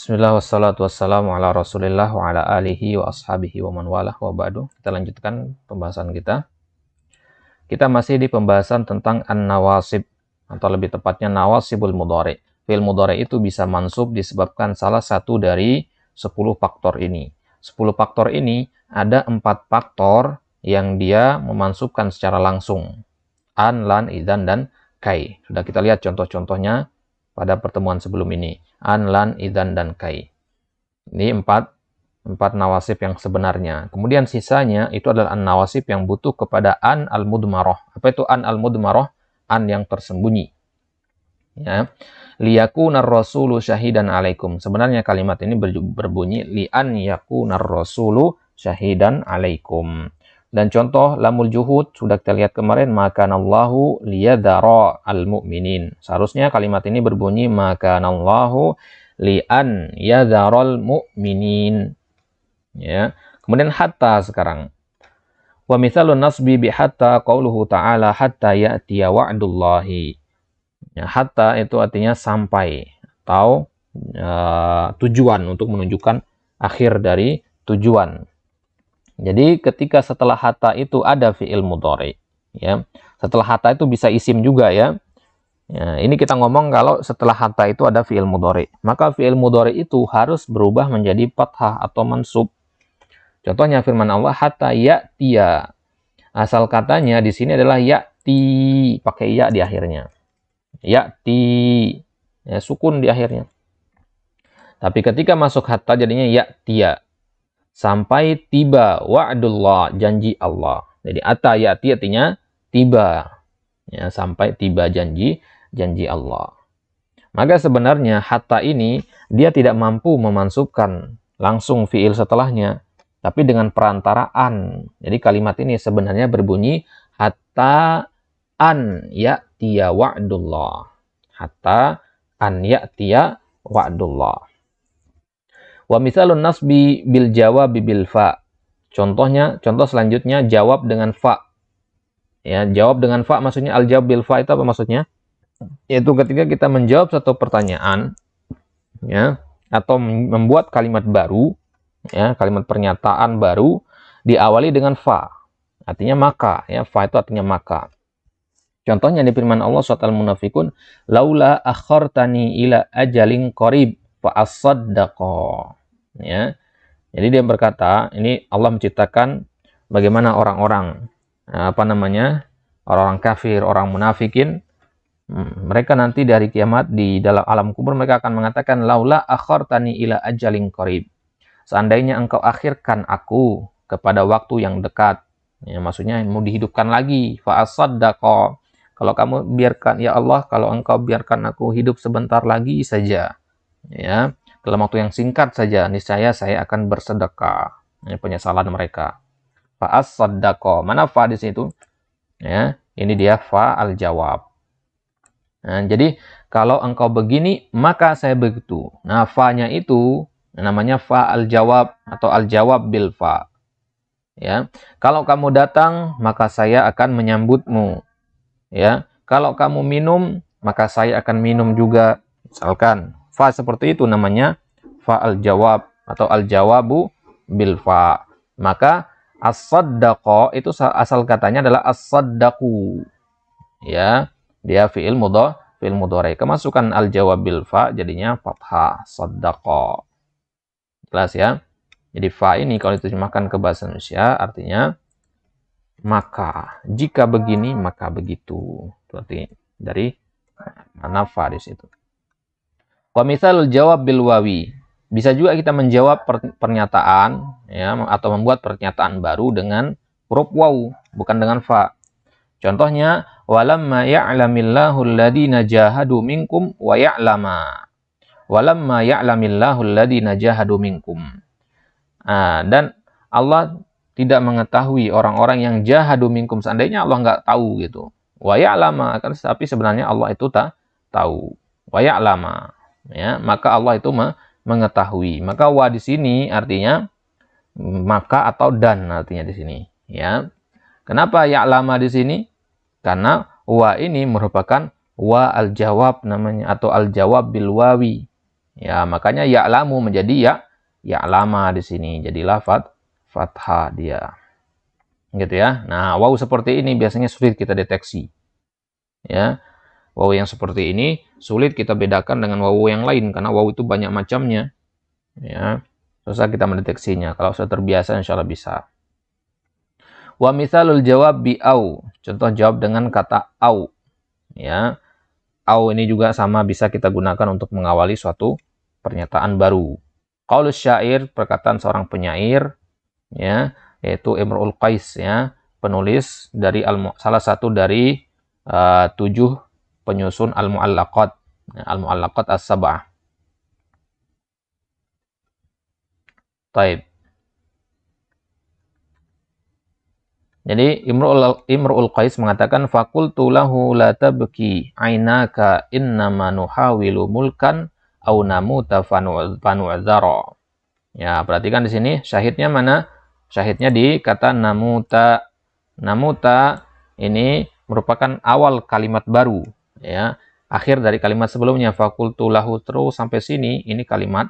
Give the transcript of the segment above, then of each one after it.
Bismillah wassalatu wassalamu ala rasulillah wa ala alihi wa ashabihi wa man walah wa ba'du. Kita lanjutkan pembahasan kita. Kita masih di pembahasan tentang an-nawasib, atau lebih tepatnya nawasibul mudhari'. Fi'il mudhari' itu bisa mansub disebabkan salah satu dari 10 faktor ini. 10 faktor ini ada 4 faktor yang dia memansubkan secara langsung. An, lan, idzan, dan kai. Sudah kita lihat contoh-contohnya pada pertemuan sebelum ini. An, lan, idzan, dan kai. Ini empat nawasib yang sebenarnya. Kemudian sisanya itu adalah an-nawasib yang butuh kepada an al-mudmarah. Apa itu an al-mudmarah? An yang tersembunyi. Ya. Liyakunar rasulu syahidan alaikum. Sebenarnya kalimat ini berbunyi li'an yakunar rasulu syahidan alaikum. Dan contoh lamul juhud sudah kita lihat kemarin, makanallahu liyadhara al-mu'minin. Seharusnya kalimat ini berbunyi makanallahu li'an yadharal mu'minin. Ya. Kemudian hatta sekarang. Wa mithalun nasbi bi hatta qauluhu ta'ala hatta ya'tiya wa'dullahi. Ya, hatta itu artinya sampai atau tujuan, untuk menunjukkan akhir dari tujuan. Jadi ketika setelah hatta itu ada fi'il mudhari, ya. Setelah hatta itu bisa isim juga, ya. Ya, ini kita ngomong kalau setelah hatta itu ada fi'il mudhari. Maka fi'il mudhari itu harus berubah menjadi fathah atau mansub. Contohnya firman Allah hatta ya'tiya. Asal katanya di sini adalah ya'ti, pakai ya di akhirnya. Ya'ti, ya, sukun di akhirnya. Tapi ketika masuk hatta jadinya ya'tiya. Sampai tiba wa'dullah, janji Allah. Jadi ata ya'ti artinya tiba. Ya, sampai tiba janji Allah. Maka sebenarnya hatta ini dia tidak mampu memansubkan langsung fiil setelahnya, tapi dengan perantaraan. Jadi kalimat ini sebenarnya berbunyi hatta an ya'tiya wa'dullah. Hatta an ya'tiya wa'dullah. Wa mithalun nasbi bil jawab bil fa. Contoh selanjutnya jawab dengan fa. Ya, jawab dengan fa maksudnya al-jawab bil fa itu apa maksudnya? Yaitu ketika kita menjawab satu pertanyaan, ya, atau membuat kalimat baru, ya, kalimat pernyataan baru diawali dengan fa. Artinya maka, ya, fa itu artinya maka. Contohnya di firman Allah surat Al-Munafikun, laula akhartani ila ajalin qarib fa asaddaqa. Ya. Jadi dia berkata, ini Allah menciptakan bagaimana orang-orang orang-orang kafir, orang munafikin, mereka nanti dari kiamat di dalam alam kubur mereka akan mengatakan laula akhartani ila ajalin qarib. Seandainya engkau akhirkan aku kepada waktu yang dekat. Ya, maksudnya mau dihidupkan lagi, fa asaddaqa. Kalau kamu biarkan, ya Allah, kalau engkau biarkan aku hidup sebentar lagi saja, ya, dalam waktu yang singkat saja, niscaya saya akan bersedekah. Ini penyesalan mereka. Fa as-saddaqa. Mana fa di situ? Ya, ini dia fa al-jawab. Nah, jadi kalau engkau begini, maka saya begitu. Nah, fa-nya itu namanya fa al-jawab atau al-jawab bil fa. Ya, kalau kamu datang, maka saya akan menyambutmu. Ya, kalau kamu minum, maka saya akan minum juga. Misalkan fa seperti itu namanya fa al-jawab atau al-jawabu bil fa. Maka as-saddaqa itu asal katanya adalah as-saddaqu. Ya, dia fi'il mudhari. Kemasukan al-jawab bil fa jadinya fathah, saddaqa. Jelas ya? Jadi fa ini kalau diterjemahkan ke bahasa Indonesia artinya maka, jika begini maka begitu. Berarti dari mana fa di situ. Wa mithalul jawab bil wawi. Bisa juga kita menjawab pernyataan, ya, atau membuat pernyataan baru dengan huruf waw, bukan dengan fa. Contohnya walamma ya'lamillahu alladhina jahadu minkum wa ya'lama. Walamma ya'lamillahu alladhina jahadu minkum. Dan Allah tidak mengetahui orang-orang yang jahadu minkum, seandainya Allah nggak tahu gitu. Wa ya'lama, tapi sebenarnya Allah itu tahu. Wa ya'lama, ya, maka Allah itu mengetahui. Maka wa di sini artinya maka atau dan artinya di sini, ya. Kenapa ya'lama di sini? Karena wa ini merupakan wa al-jawab namanya, atau al-jawab bil wawi. Ya, makanya ya'lamu menjadi ya'lama di sini. Jadi lafaz fathah dia. Gitu ya. Nah, waw seperti ini biasanya sulit kita deteksi. Ya. Waw yang seperti ini sulit kita bedakan dengan waw yang lain karena waw itu banyak macamnya. Ya. Susah kita mendeteksinya. Kalau sudah terbiasa insya Allah bisa. Wa mithalul jawab bi au. Contoh jawab dengan kata au. Ya. Au ini juga sama bisa kita gunakan untuk mengawali suatu pernyataan baru. Qaulus syair, perkataan seorang penyair, ya, yaitu Imrul Qais, ya, penulis dari salah satu dari 7 penyusun al-mu'allaqat, al-mu'allaqat as-sab'ah. Taib. Jadi Imrul Qais mengatakan faqultu lahu la tabki ainaka innama nuhawilu mulkan au namuta fanu'dzara. Ya, perhatikan di sini syahidnya mana? Syahidnya di kata namuta. Namuta ini merupakan awal kalimat baru, ya. Akhir dari kalimat sebelumnya faqultu lahu terus sampai sini ini kalimat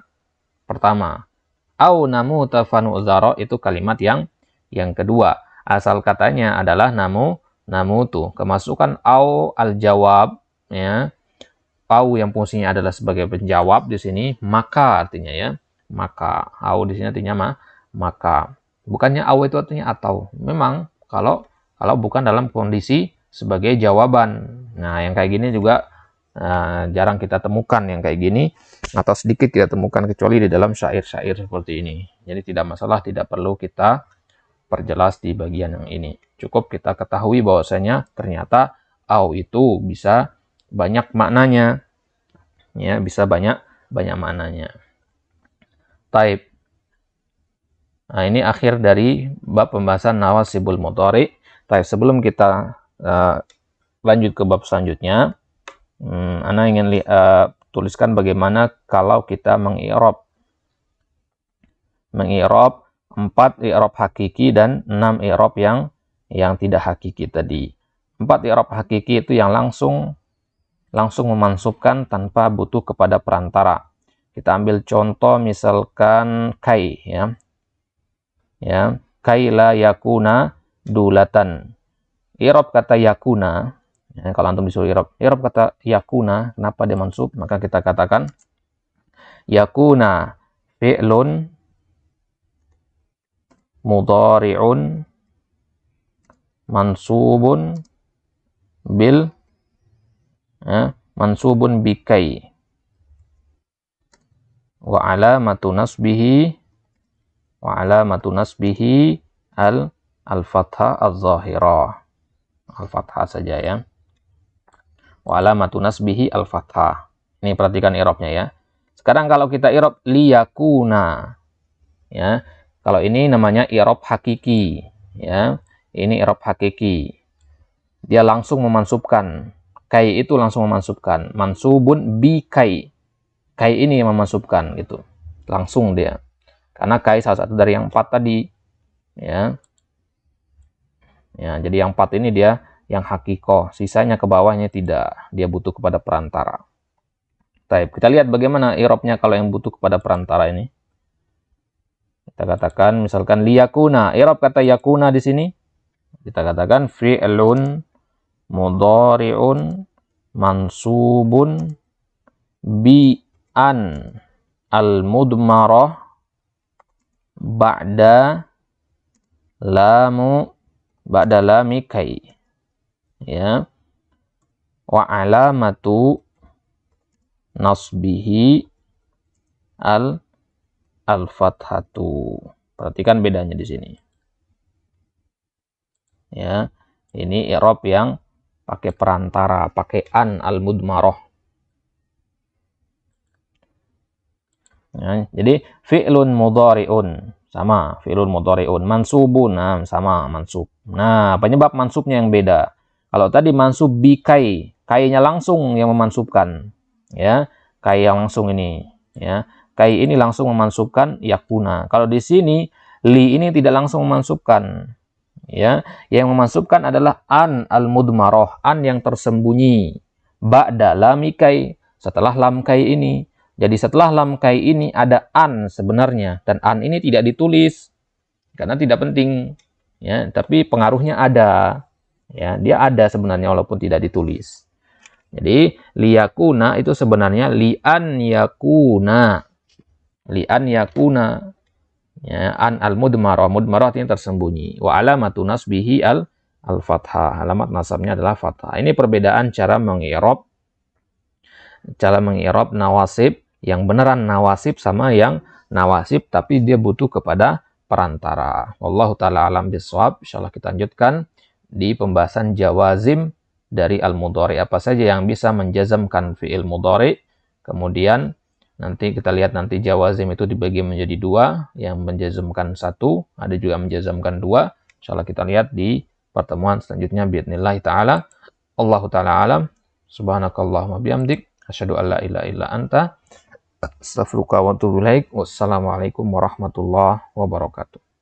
pertama. Au namuta fanu'dzara itu kalimat yang kedua. Asal katanya adalah namutu. Kemasukan au al-jawab, ya. Au yang fungsinya adalah sebagai penjawab di sini, maka artinya, ya. Maka au di sini artinya maka. Bukannya au itu artinya atau. Memang kalau bukan dalam kondisi sebagai jawaban. Nah, yang kayak gini juga jarang kita temukan yang kayak gini, atau sedikit kita temukan kecuali di dalam syair-syair seperti ini. Jadi tidak masalah, tidak perlu kita perjelas di bagian yang ini. Cukup kita ketahui bahwasanya ternyata au itu bisa banyak maknanya. Ya, bisa banyak maknanya. Taib. Nah, ini akhir dari bab pembahasan nawasibul mudhari. Taib, sebelum kita lanjut ke bab selanjutnya, Ana ingin tuliskan bagaimana kalau kita mengi'rab 4 i'rab hakiki dan 6 i'rab yang tidak hakiki tadi. 4 i'rab hakiki itu yang langsung memansubkan tanpa butuh kepada perantara. Kita ambil contoh misalkan kai, ya. Ya, kai la yakuna dulatan. I'rab kata yakuna, ya, kalau antum disuruh i'rab kata yakuna, kenapa dia mansub? Maka kita katakan yakuna fi'lun mudhari'un mansubun bil mansubun bikai wa alamatu nasbihi al-fathah az-zahirah. Al-fathah saja, ya. Wa alamatu nasbihi al-fathah. Ini perhatikan i'rabnya, ya. Sekarang kalau kita i'rab liyakuna, ya. Kalau ini namanya i'rab hakiki, ya. Ini i'rab hakiki. Dia langsung memansubkan. Kai itu langsung memansubkan. Mansubun bi kai. Kai ini yang memansubkan gitu. Langsung dia. Karena kai salah satu dari yang 4 tadi, ya. Ya, jadi yang 4 ini dia yang hakikoh. Sisanya ke bawahnya tidak. Dia butuh kepada perantara. Baik, kita lihat bagaimana i'rabnya kalau yang butuh kepada perantara ini. Kita katakan misalkan liyakuna, i'rab kata yakuna di sini kita katakan fi'lun mudhari'un mansubun bi an al-mudmarah ba'da lami kai, ya. Wa alamatu nasbihi al-fathatu. Perhatikan bedanya di sini. Ya, ini i'rab yang pakai perantara, pakai an al-mudmarah. Ya, jadi fi'lun mudhari'un sama fi'lun mudhari'un, mansubun sama mansub. Nah, penyebab mansubnya yang beda. Kalau tadi mansub bi kai, kainya langsung yang memansubkan, ya. Kai yang langsung ini, ya. Kai ini langsung memansubkan yakuna. Kalau di sini li ini tidak langsung memansubkan, ya. Yang memansubkan adalah an al-mudmarah, an yang tersembunyi ba'da lam kai, setelah lam kai ini. Jadi setelah lam kai ini ada an sebenarnya, dan an ini tidak ditulis karena tidak penting, ya, tapi pengaruhnya ada, ya, dia ada sebenarnya walaupun tidak ditulis. Jadi liyakuna itu sebenarnya lian yakuna, ya, an al mudmarah, mudmarah artinya tersembunyi. Wa alamatu nasbihi al fathah, alamat nasabnya adalah fathah. Ini perbedaan cara mengi'rab nawasib, yang beneran nawasib sama yang nawasib tapi dia butuh kepada perantara. Wallahu taala alam bisawab. Insyaallah kita lanjutkan di pembahasan jawazim dari al-mudhari. Apa saja yang bisa menjazamkan fi'il mudhari. Kemudian nanti kita lihat nanti jawazim itu dibagi menjadi dua, yang menjazamkan satu, ada juga menjazamkan dua. Insyaallah kita lihat di pertemuan selanjutnya biidznillah taala. Allahu taala alam. Subhanakallahumma bihamdik asyhadu an la ilaha illa anta astaghfiruka wa atubu ilaik. Wassalamualaikum warahmatullahi wabarakatuh.